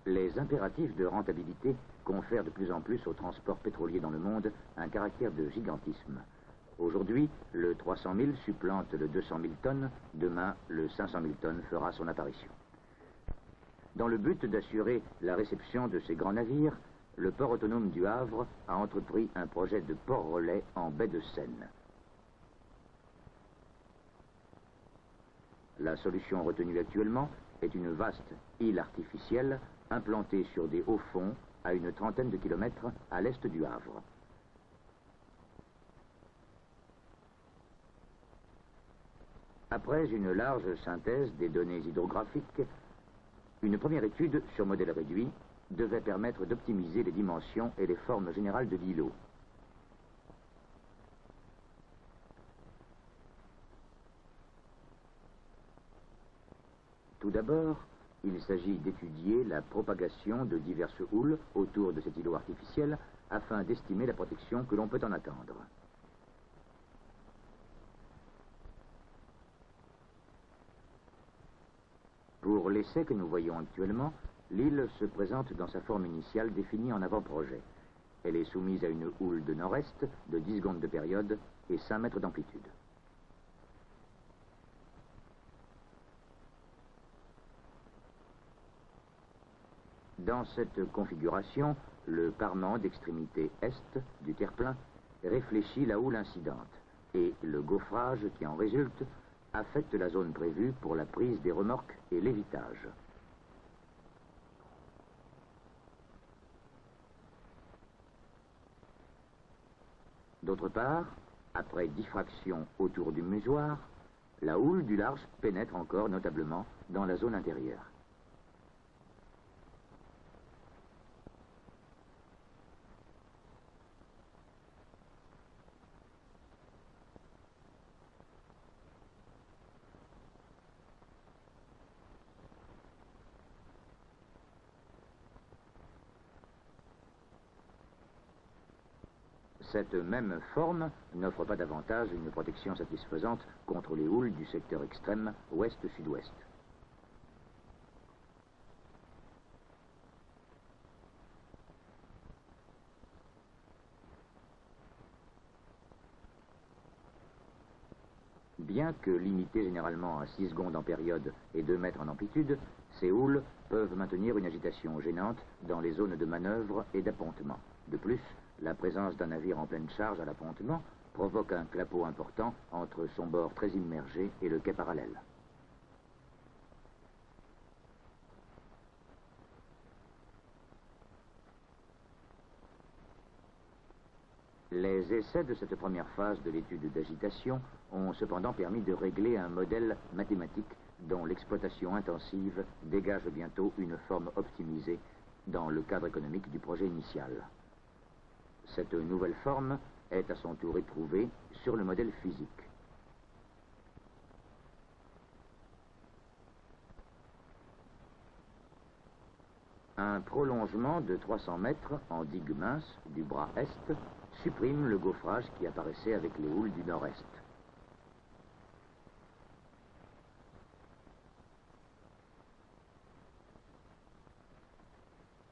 Les impératifs de rentabilité confèrent de plus en plus au transport pétrolier dans le monde un caractère de gigantisme. Aujourd'hui, le 300 000 supplante le 200 000 tonnes, demain, le 500 000 tonnes fera son apparition. Dans le but d'assurer la réception de ces grands navires, le port autonome du Havre a entrepris un projet de port-relais en baie de Seine. La solution retenue actuellement est une vaste île artificielle implantée sur des hauts fonds à une trentaine de kilomètres à l'est du Havre. Après une large synthèse des données hydrographiques, une première étude sur modèle réduit devait permettre d'optimiser les dimensions et les formes générales de l'îlot. Tout d'abord, il s'agit d'étudier la propagation de diverses houles autour de cet îlot artificiel afin d'estimer la protection que l'on peut en attendre. Pour l'essai que nous voyons actuellement, l'île se présente dans sa forme initiale définie en avant-projet. Elle est soumise à une houle de nord-est de 10 secondes de période et 5 mètres d'amplitude. Dans cette configuration, le parement d'extrémité est du terre-plein réfléchit la houle incidente et le gaufrage qui en résulte affecte la zone prévue pour la prise des remorques et l'évitage. D'autre part, après diffraction autour du musoir, la houle du large pénètre encore notablement dans la zone intérieure. Cette même forme n'offre pas davantage une protection satisfaisante contre les houles du secteur extrême ouest-sud-ouest. Bien que limitées généralement à 6 secondes en période et 2 mètres en amplitude, ces houles peuvent maintenir une agitation gênante dans les zones de manœuvre et d'appontement. De plus, la présence d'un navire en pleine charge à l'appontement provoque un clapot important entre son bord très immergé et le quai parallèle. Les essais de cette première phase de l'étude d'agitation ont cependant permis de régler un modèle mathématique dont l'exploitation intensive dégage bientôt une forme optimisée dans le cadre économique du projet initial. Cette nouvelle forme est à son tour éprouvée sur le modèle physique. Un prolongement de 300 mètres en digue mince du bras est supprime le gaufrage qui apparaissait avec les houles du nord-est.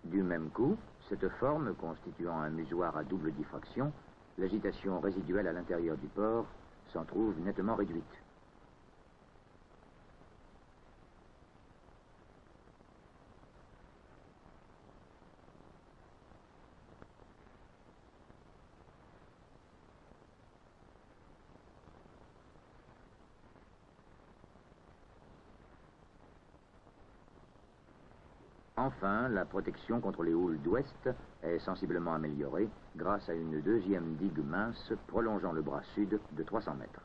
Du même coup, cette forme constituant un musoir à double diffraction, l'agitation résiduelle à l'intérieur du port s'en trouve nettement réduite. Enfin, la protection contre les houles d'ouest est sensiblement améliorée grâce à une deuxième digue mince prolongeant le bras sud de 300 mètres.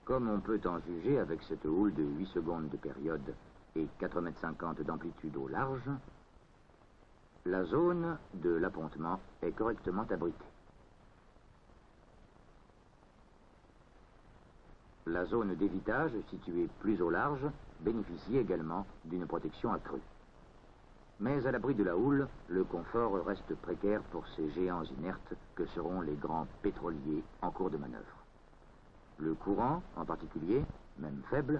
Comme on peut en juger avec cette houle de 8 secondes de période et 4,50 m d'amplitude au large, la zone de l'appontement est correctement abritée. La zone d'évitage, située plus au large, bénéficie également d'une protection accrue. Mais à l'abri de la houle, le confort reste précaire pour ces géants inertes que seront les grands pétroliers en cours de manœuvre. Le courant, en particulier, même faible,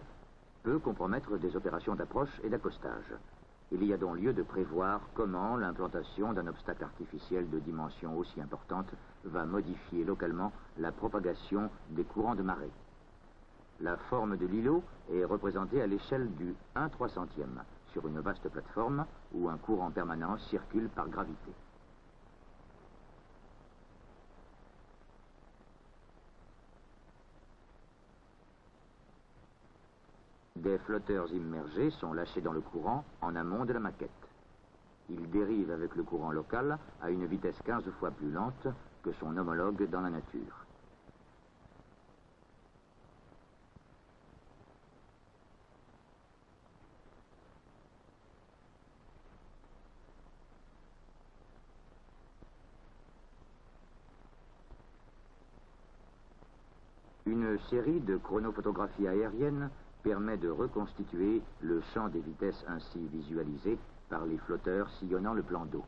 peut compromettre des opérations d'approche et d'accostage. Il y a donc lieu de prévoir comment l'implantation d'un obstacle artificiel de dimension aussi importante va modifier localement la propagation des courants de marée. La forme de l'îlot est représentée à l'échelle du 1/300 sur une vaste plateforme où un courant permanent circule par gravité. Des flotteurs immergés sont lâchés dans le courant en amont de la maquette. Ils dérivent avec le courant local à une vitesse 15 fois plus lente que son homologue dans la nature. Une série de chronophotographies aériennes permet de reconstituer le champ des vitesses ainsi visualisé par les flotteurs sillonnant le plan d'eau.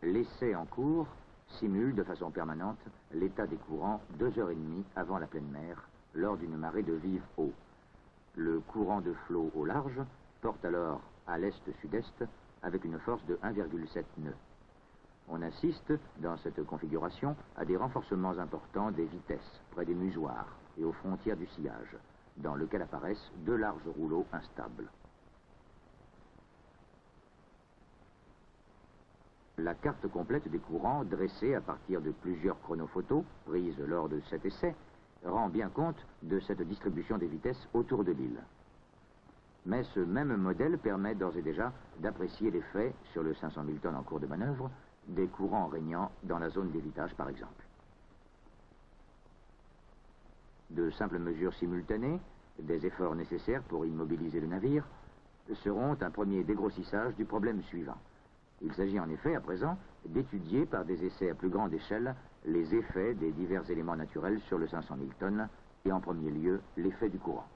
L'essai en cours simule de façon permanente l'état des courants 2h30 avant la pleine mer, lors d'une marée de vive eau. Le courant de flot au large porte alors à l'est-sud-est avec une force de 1,7 nœuds. On assiste, dans cette configuration, à des renforcements importants des vitesses, près des musoirs et aux frontières du sillage, dans lequel apparaissent deux larges rouleaux instables. La carte complète des courants, dressée à partir de plusieurs chronophotos, prises lors de cet essai, rend bien compte de cette distribution des vitesses autour de l'île. Mais ce même modèle permet d'ores et déjà d'apprécier l'effet, sur le 500 000 tonnes en cours de manœuvre, des courants régnant dans la zone d'évitage par exemple. De simples mesures simultanées, des efforts nécessaires pour immobiliser le navire, seront un premier dégrossissage du problème suivant. Il s'agit en effet à présent d'étudier par des essais à plus grande échelle les effets des divers éléments naturels sur le 500 000 tonnes et en premier lieu l'effet du courant.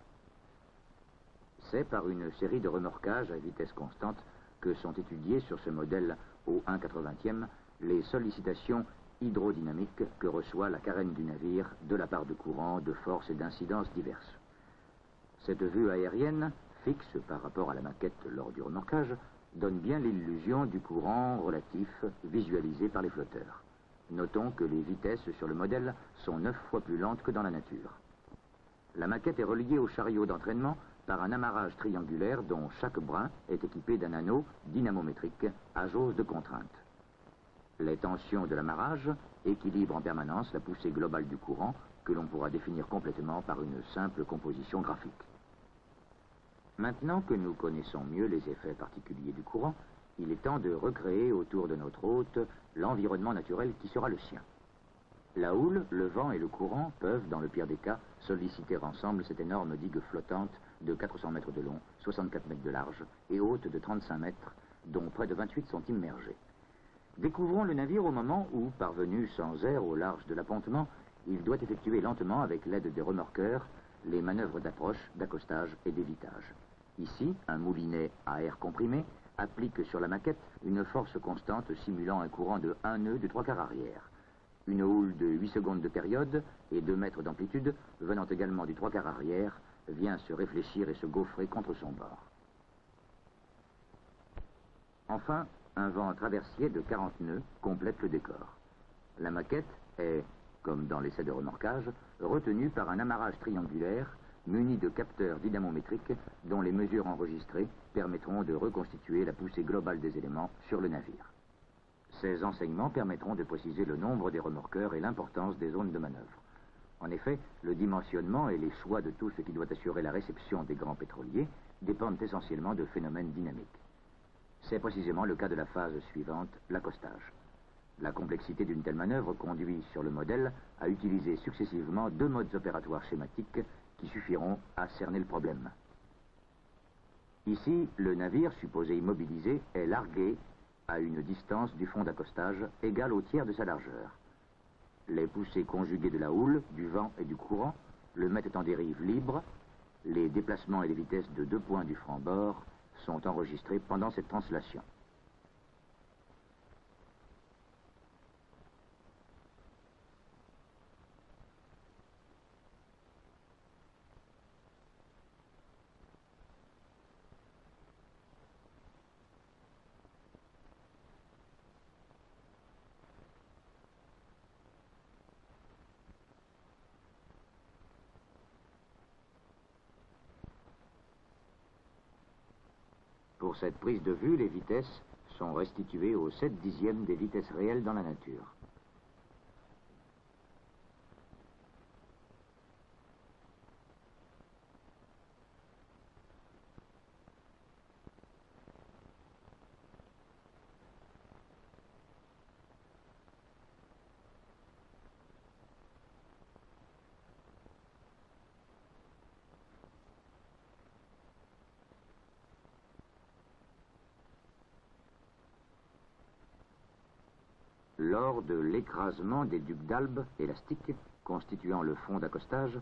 C'est par une série de remorquages à vitesse constante que sont étudiées sur ce modèle au 1/80e les sollicitations hydrodynamiques que reçoit la carène du navire de la part de courants, de forces et d'incidences diverses. Cette vue aérienne, fixe par rapport à la maquette lors du remorquage, donne bien l'illusion du courant relatif visualisé par les flotteurs. Notons que les vitesses sur le modèle sont 9 fois plus lentes que dans la nature. La maquette est reliée au chariot d'entraînement par un amarrage triangulaire dont chaque brin est équipé d'un anneau dynamométrique à jauge de contrainte. Les tensions de l'amarrage équilibrent en permanence la poussée globale du courant que l'on pourra définir complètement par une simple composition graphique. Maintenant que nous connaissons mieux les effets particuliers du courant, il est temps de recréer autour de notre hôte l'environnement naturel qui sera le sien. La houle, le vent et le courant peuvent, dans le pire des cas, solliciter ensemble cette énorme digue flottante de 400 mètres de long, 64 mètres de large et haute de 35 mètres, dont près de 28 sont immergés. Découvrons le navire au moment où, parvenu sans air au large de l'appontement, il doit effectuer lentement, avec l'aide des remorqueurs, les manœuvres d'approche, d'accostage et d'évitage. Ici, un moulinet à air comprimé applique sur la maquette une force constante simulant un courant de 1 nœud de 3/4 arrière. Une houle de 8 secondes de période et 2 mètres d'amplitude, venant également du 3/4 arrière, vient se réfléchir et se gaufrer contre son bord. Enfin, un vent traversier de 40 nœuds complète le décor. La maquette est, comme dans l'essai de remorquage, retenue par un amarrage triangulaire muni de capteurs dynamométriques dont les mesures enregistrées permettront de reconstituer la poussée globale des éléments sur le navire. Ces enseignements permettront de préciser le nombre des remorqueurs et l'importance des zones de manœuvre. En effet, le dimensionnement et les choix de tout ce qui doit assurer la réception des grands pétroliers dépendent essentiellement de phénomènes dynamiques. C'est précisément le cas de la phase suivante, l'accostage. La complexité d'une telle manœuvre conduit sur le modèle à utiliser successivement 2 modes opératoires schématiques qui suffiront à cerner le problème. Ici, le navire, supposé immobilisé, est largué à une distance du fond d'accostage égale au tiers de sa largeur. Les poussées conjuguées de la houle, du vent et du courant le mettent en dérive libre. Les déplacements et les vitesses de 2 points du franc-bord sont enregistrés pendant cette translation. Pour cette prise de vue, les vitesses sont restituées aux 7/10 des vitesses réelles dans la nature. Lors de l'écrasement des ducs d'Albe élastiques constituant le fond d'accostage,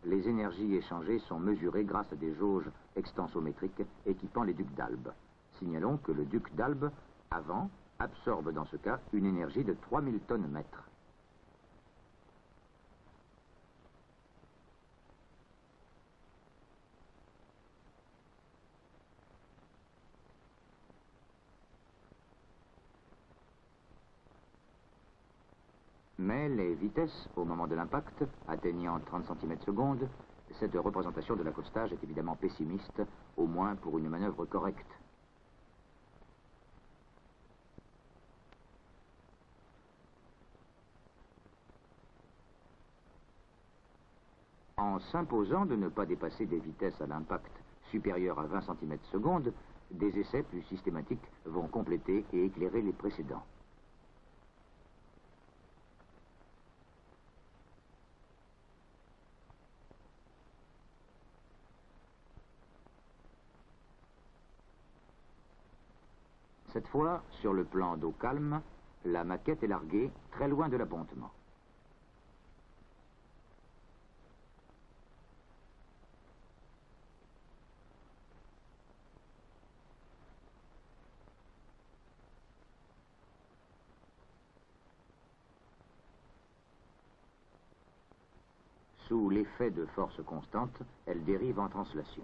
les énergies échangées sont mesurées grâce à des jauges extensométriques équipant les ducs d'Albe. Signalons que le duc d'Albe, avant, absorbe dans ce cas une énergie de 3000 tonnes-mètres. Mais les vitesses, au moment de l'impact, atteignant 30 cm/s, cette représentation de l'accostage est évidemment pessimiste, au moins pour une manœuvre correcte. En s'imposant de ne pas dépasser des vitesses à l'impact supérieures à 20 cm/s, des essais plus systématiques vont compléter et éclairer les précédents. Cette fois, sur le plan d'eau calme, la maquette est larguée très loin de l'appontement. Sous l'effet de force constante, elle dérive en translation.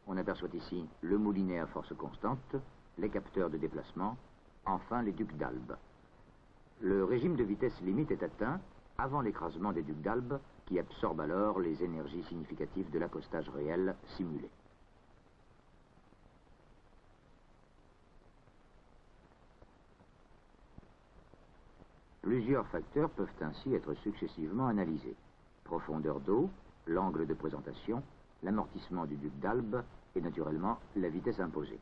On aperçoit ici le moulinet à force constante, les capteurs de déplacement, enfin les ducs d'Albe. Le régime de vitesse limite est atteint avant l'écrasement des ducs d'Albe, qui absorbent alors les énergies significatives de l'accostage réel simulé. Plusieurs facteurs peuvent ainsi être successivement analysés. Profondeur d'eau, l'angle de présentation, l'amortissement du duc d'Albe et naturellement la vitesse imposée.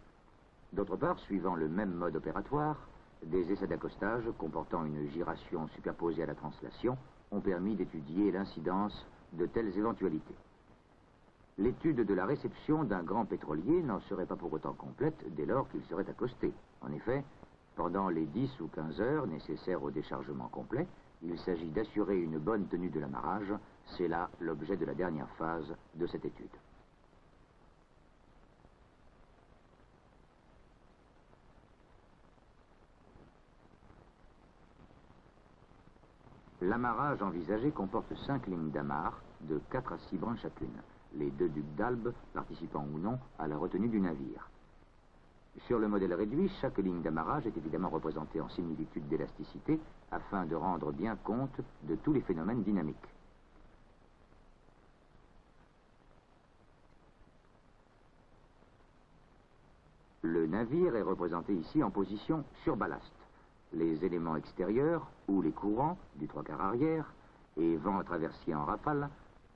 D'autre part, suivant le même mode opératoire, des essais d'accostage comportant une giration superposée à la translation ont permis d'étudier l'incidence de telles éventualités. L'étude de la réception d'un grand pétrolier n'en serait pas pour autant complète dès lors qu'il serait accosté. En effet, pendant les 10 ou 15 heures nécessaires au déchargement complet, il s'agit d'assurer une bonne tenue de l'amarrage. C'est là l'objet de la dernière phase de cette étude. L'amarrage envisagé comporte 5 lignes d'amarre de 4 à 6 brins chacune, les 2 ducs d'Albe participant ou non à la retenue du navire. Sur le modèle réduit, chaque ligne d'amarrage est évidemment représentée en similitude d'élasticité afin de rendre bien compte de tous les phénomènes dynamiques. Le navire est représenté ici en position sur ballast. Les éléments extérieurs, ou les courants, du 3/4 arrière, et vent traversier en rafale,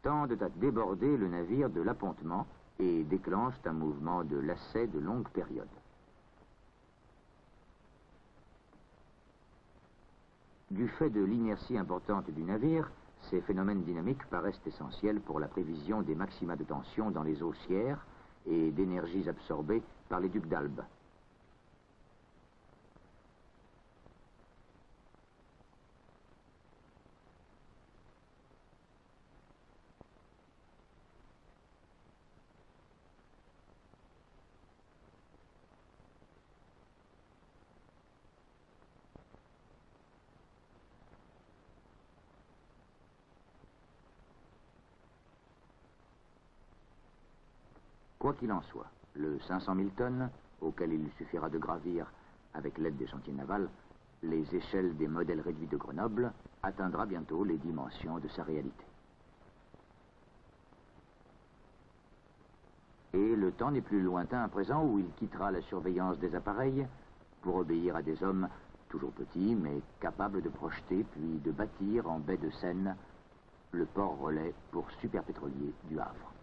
tendent à déborder le navire de l'appontement et déclenchent un mouvement de lacet de longue période. Du fait de l'inertie importante du navire, ces phénomènes dynamiques paraissent essentiels pour la prévision des maxima de tension dans les haussières et d'énergies absorbées par les ducs d'Albe. Quoi qu'il en soit, le 500 000 tonnes, auquel il suffira de gravir avec l'aide des chantiers navals, les échelles des modèles réduits de Grenoble, atteindra bientôt les dimensions de sa réalité. Et le temps n'est plus lointain à présent où il quittera la surveillance des appareils pour obéir à des hommes toujours petits mais capables de projeter puis de bâtir en baie de Seine le port relais pour Superpétrolier du Havre.